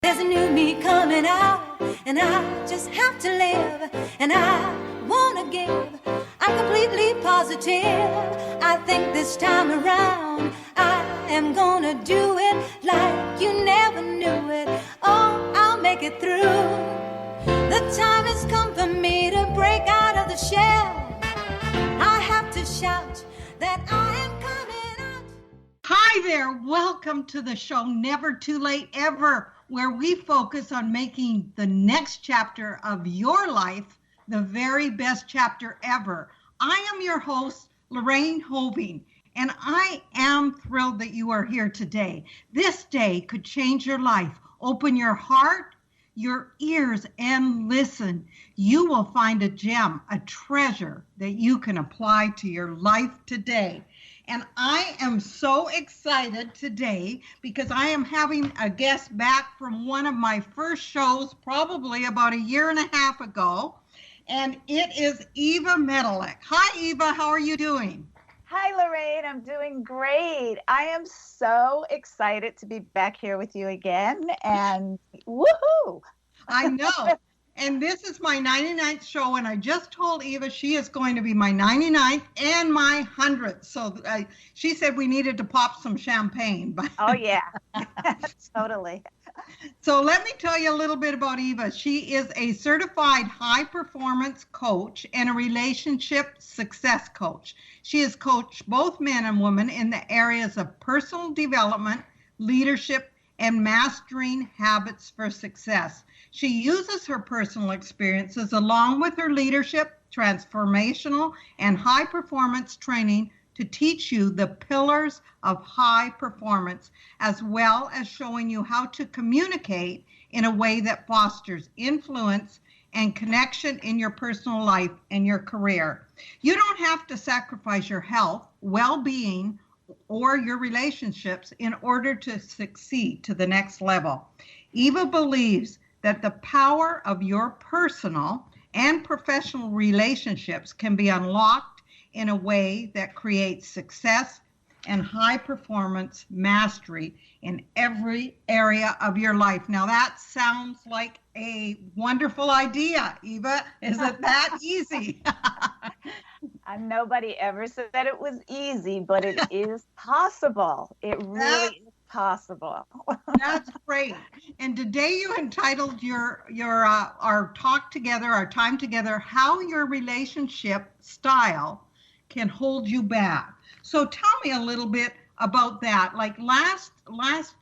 There's a new me coming out, and I just have to live, and I wanna give. I'm completely positive. I think this time around I am gonna do it like you never knew it. Oh, I'll make it through. The time has come for me to break out of the shell. I have to shout that I am coming out. Hi there, welcome to the show Never Too Late Ever, where we focus on making the next chapter of your life the very best chapter ever. I am your host, Lorraine Hoving, and I am thrilled that you are here today. This day could change your life. Open your heart, your ears, and listen. You will find a gem, a treasure that you can apply to your life today. And I am so excited today because I am having a guest back from one of my first shows, probably about a year and a half ago. And it is Eva Medilek. Hi, Eva. How are you doing? Hi, Lorraine. I'm doing great. I am so excited to be back here with you again. And woohoo! I know. And this is my 99th show, and I just told Eva she is going to be my 99th and my 100th. So she said we needed to pop some champagne. Oh, yeah. Totally. So let me tell you a little bit about Eva. She is a certified high-performance coach and a relationship success coach. She has coached both men and women in the areas of personal development, leadership, and mastering habits for success. She uses her personal experiences along with her leadership, transformational, and high-performance training to teach you the pillars of high performance, as well as showing you how to communicate in a way that fosters influence and connection in your personal life and your career. You don't have to sacrifice your health, well-being, or your relationships in order to succeed to the next level. Eva believes that the power of your personal and professional relationships can be unlocked in a way that creates success and high performance mastery in every area of your life. Now that sounds like a wonderful idea, Eva. Is it that easy? Nobody ever said it was easy, but it is possible. It really is possible. That's great. And today you entitled our talk together, our time together, how your relationship style can hold you back. So tell me a little bit about that. Like last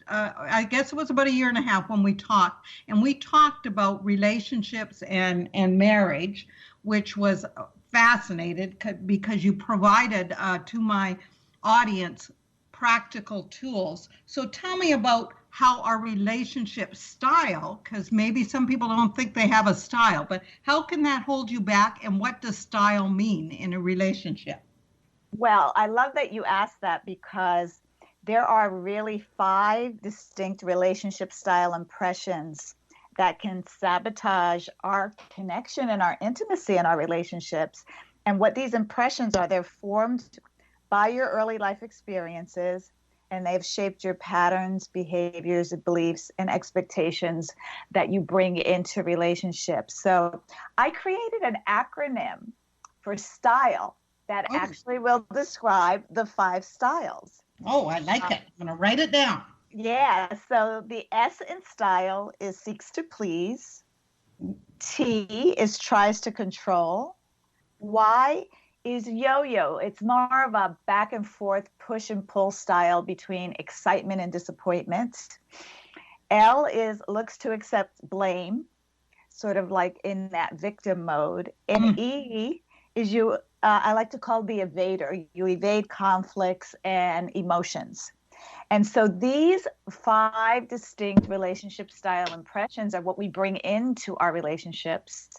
I guess it was about a year and a half when we talked, and we talked about relationships and marriage, which was fascinated because you provided to my audience practical tools. So tell me about how our relationship style, because maybe some people don't think they have a style, but how can that hold you back, and what does style mean in a relationship? Well, I love that you asked that because there are really 5 distinct relationship style impressions that can sabotage our connection and our intimacy in our relationships. And what these impressions are, they're formed by your early life experiences, and they've shaped your patterns, behaviors, beliefs, and expectations that you bring into relationships. So I created an acronym for style that actually will describe the 5 styles. Oh, I like it. I'm going to write it down. Yeah, so the S in style is seeks to please. T is tries to control. Y is yo-yo. It's more of a back and forth push and pull style between excitement and disappointment. L is looks to accept blame, sort of like in that victim mode. And E is I like to call the evader. You evade conflicts and emotions. And so these 5 distinct relationship style impressions are what we bring into our relationships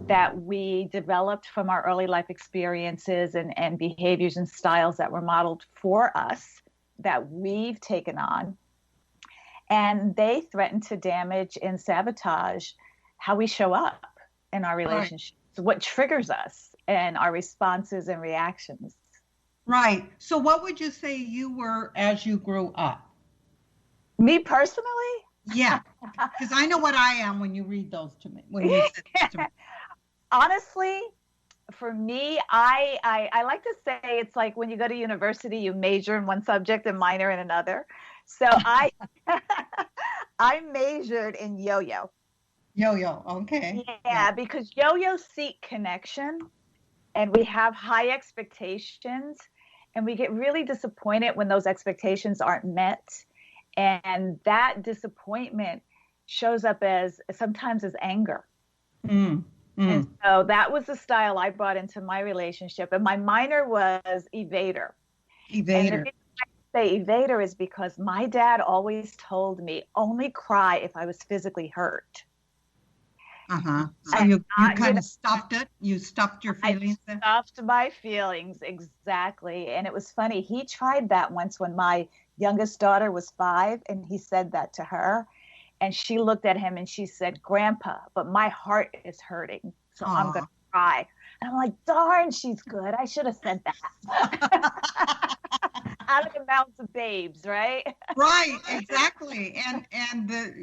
that we developed from our early life experiences and behaviors and styles that were modeled for us that we've taken on. And they threaten to damage and sabotage how we show up in our relationships, what triggers us and our responses and reactions. Right. So what would you say you were as you grew up? Me personally? Yeah, because I know what I am when you read those to me, when you said those to me. Honestly, for me, I like to say it's like when you go to university, you major in one subject and minor in another. So I majored in yo-yo. Yo-yo, okay. Yeah, because yo-yos seek connection, and we have high expectations, and we get really disappointed when those expectations aren't met. And that disappointment shows up as sometimes as anger. Mm, And mm. so that was the style I brought into my relationship. And my minor was evader. And the Evader. reason I say evader is because my dad always told me only cry if I was physically hurt. Uh-huh. So And you not, kind of stuffed it? You stuffed your I feelings in? stuffed my feelings, exactly. And it was funny. He tried that once when my youngest daughter was 5, and he said that to her. And she looked at him and she said, "Grandpa, but my heart is hurting, so I'm Aw. going to cry." And I'm like, darn, she's good. I should have said that. Out of the mouths of babes, right? Right, exactly.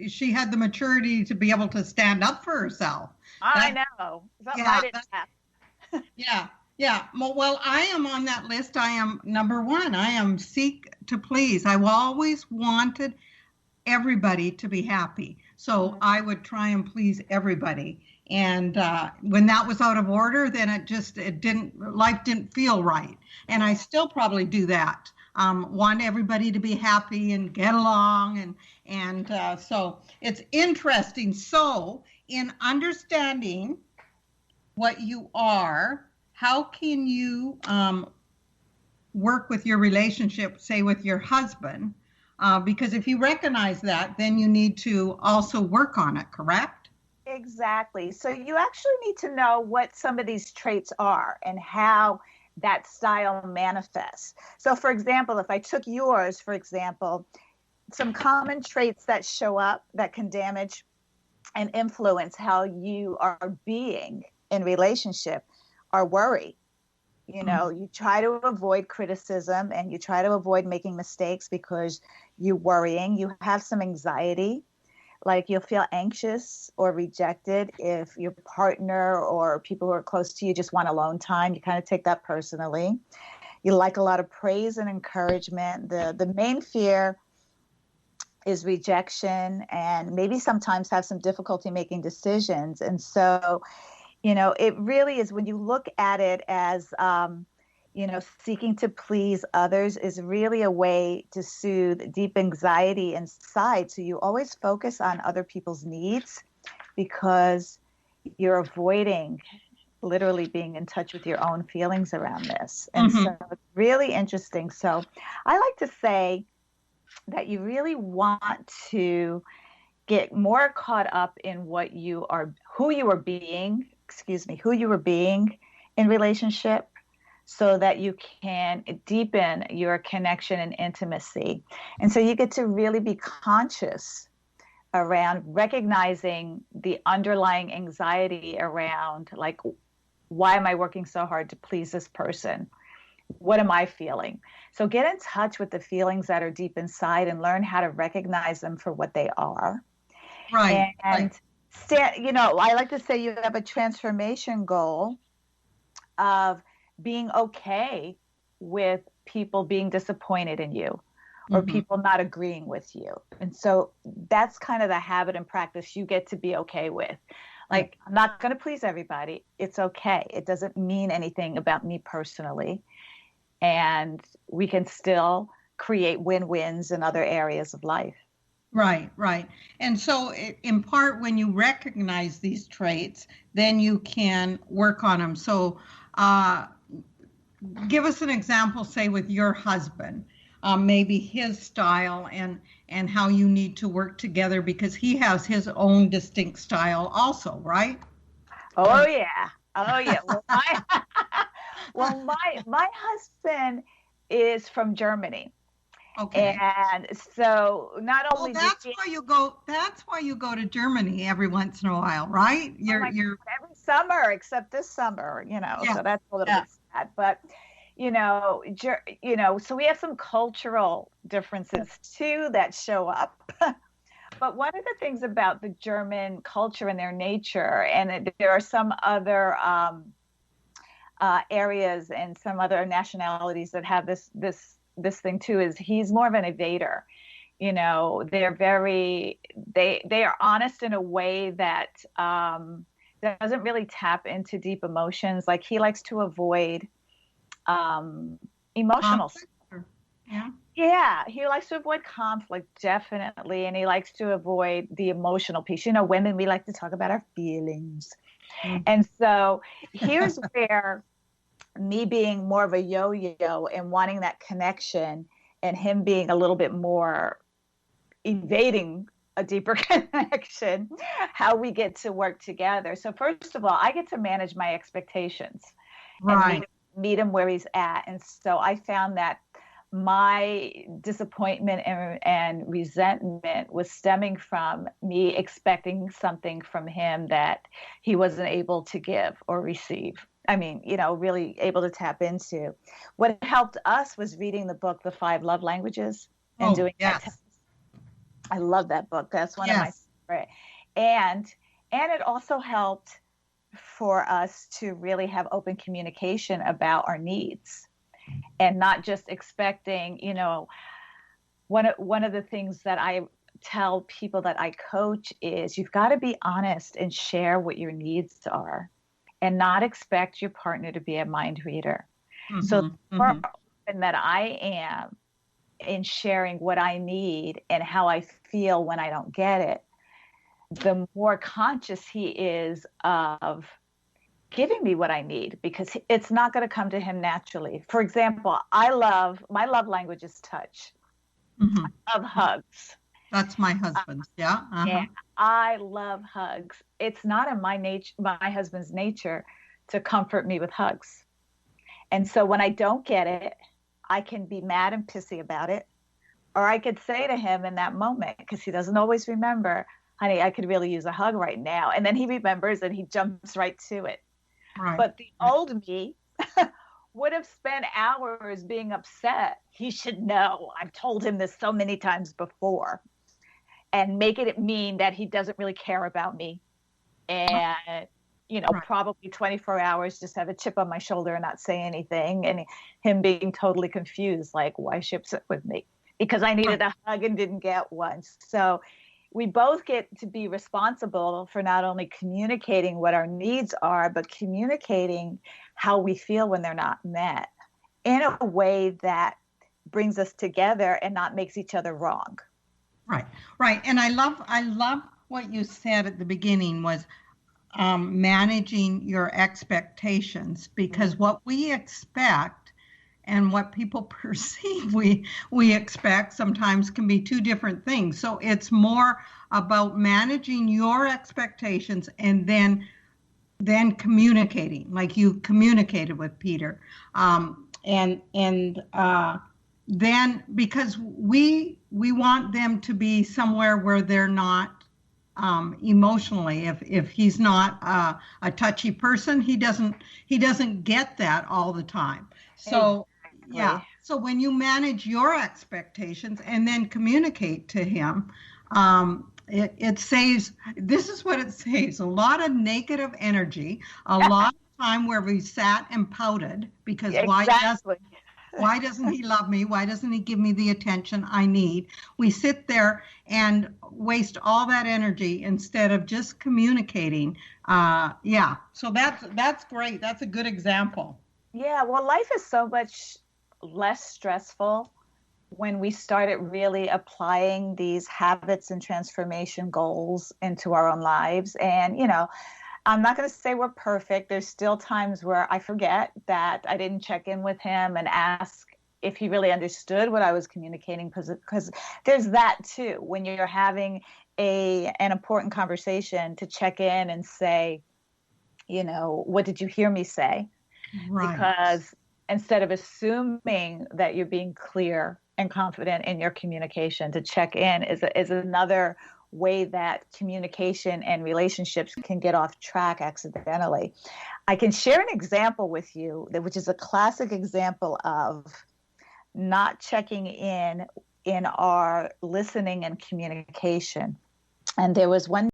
She had the maturity to be able to stand up for herself. I That- know. Something yeah, I didn't have. yeah, yeah. Well, I am on that list. I am number 1. I am seek to please. I've always wanted everybody to be happy. So I would try and please everybody. And when that was out of order, then life didn't feel right. And I still probably do that. Want everybody to be happy and get along. And so it's interesting. So in understanding what you are, how can you work with your relationship, say with your husband? Because if you recognize that, then you need to also work on it, correct? Exactly. So you actually need to know what some of these traits are and how that style manifests. So for example, if I took yours, for example, some common traits that show up that can damage and influence how you are being in relationship are worry. You know, you try to avoid criticism and you try to avoid making mistakes because you're worrying. You have some anxiety, like you'll feel anxious or rejected if your partner or people who are close to you just want alone time. You kind of take that personally. You like a lot of praise and encouragement. The main fear is rejection, and maybe sometimes have some difficulty making decisions. And so, you know, it really is, when you look at it as, you know, seeking to please others is really a way to soothe deep anxiety inside. So you always focus on other people's needs because you're avoiding literally being in touch with your own feelings around this. And so it's really interesting. So I like to say that you really want to get more caught up in who you are being in relationship, so that you can deepen your connection and intimacy. And so you get to really be conscious around recognizing the underlying anxiety around, like, why am I working so hard to please this person? What am I feeling? So get in touch with the feelings that are deep inside and learn how to recognize them for what they are. Right. And you know, I like to say you have a transformation goal of being okay with people being disappointed in you or people not agreeing with you. And so that's kind of the habit and practice you get to be okay with. Like, I'm not going to please everybody. It's okay. It doesn't mean anything about me personally. And we can still create win-wins in other areas of life. Right, right. And so in part, when you recognize these traits, then you can work on them. So give us an example, say, with your husband, maybe his style and how you need to work together, because he has his own distinct style also, right? Oh, yeah. Oh, yeah. Well, my husband is from Germany. Okay. And so not only that's why you go to Germany every once in a while, right? You're every summer except this summer, you know. Yeah. So that's a little bit sad, but you know, so we have some cultural differences too that show up. But one of the things about the German culture and their nature, and there are some other areas and some other nationalities that have this thing too, is he's more of an evader. You know, they're they are honest in a way that doesn't really tap into deep emotions. Like he likes to avoid emotional. Yeah, he likes to avoid conflict, definitely. And he likes to avoid the emotional piece. You know, women, we like to talk about our feelings. Mm-hmm. And so here's where me being more of a yo-yo and wanting that connection, and him being a little bit more evading a deeper connection, how we get to work together. So first of all, I get to manage my expectations, and meet him where he's at. And so I found that my disappointment and resentment was stemming from me expecting something from him that he wasn't able to give or receive. I mean, you know, really able to tap into. What helped us was reading the book, The 5 Love Languages, and doing that test. I love that book. That's one of my favorite. And it also helped for us to really have open communication about our needs, and not just expecting, you know, one of the things that I tell people that I coach is you've got to be honest and share what your needs are, and not expect your partner to be a mind reader. Mm-hmm, so the more open that I am in sharing what I need and how I feel when I don't get it, the more conscious he is of giving me what I need, because it's not going to come to him naturally. For example, my love language is touch. Mm-hmm. I love hugs. That's my husband's. Yeah. Uh-huh. Yeah. I love hugs. It's not in my husband's nature to comfort me with hugs. And so when I don't get it, I can be mad and pissy about it. Or I could say to him in that moment, because he doesn't always remember, honey, I could really use a hug right now. And then he remembers and he jumps right to it. Right. But the old me would have spent hours being upset. He should know. I've told him this so many times before. And making it mean that he doesn't really care about me. And, you know, probably 24 hours just have a chip on my shoulder and not say anything. And him being totally confused, like, why is she upset with me? Because I needed a hug and didn't get one. So we both get to be responsible for not only communicating what our needs are, but communicating how we feel when they're not met in a way that brings us together and not makes each other wrong. Right. And I love what you said at the beginning was managing your expectations, because what we expect and what people perceive we expect sometimes can be two different things. So it's more about managing your expectations and then communicating, like you communicated with Peter. Then because we want them to be somewhere where they're not emotionally. If he's not a touchy person, he doesn't get that all the time. So yeah. So when you manage your expectations and then communicate to him, it saves. This is what it saves: a lot of negative energy, a lot of time where we sat and pouted because why doesn't he love me? Why doesn't he give me the attention I need? We sit there and waste all that energy instead of just communicating. So that's great. That's a good example. Yeah, well, life is so much less stressful when we started really applying these habits and transformation goals into our own lives. And, you know, I'm not going to say we're perfect. There's still times where I forget that I didn't check in with him and ask if he really understood what I was communicating, because there's that too. When you're having an important conversation, to check in and say, you know, what did you hear me say? Right. Because instead of assuming that you're being clear and confident in your communication, to check in is another way that communication and relationships can get off track accidentally. I can share an example with you, which is a classic example of not checking in our listening and communication. And there was one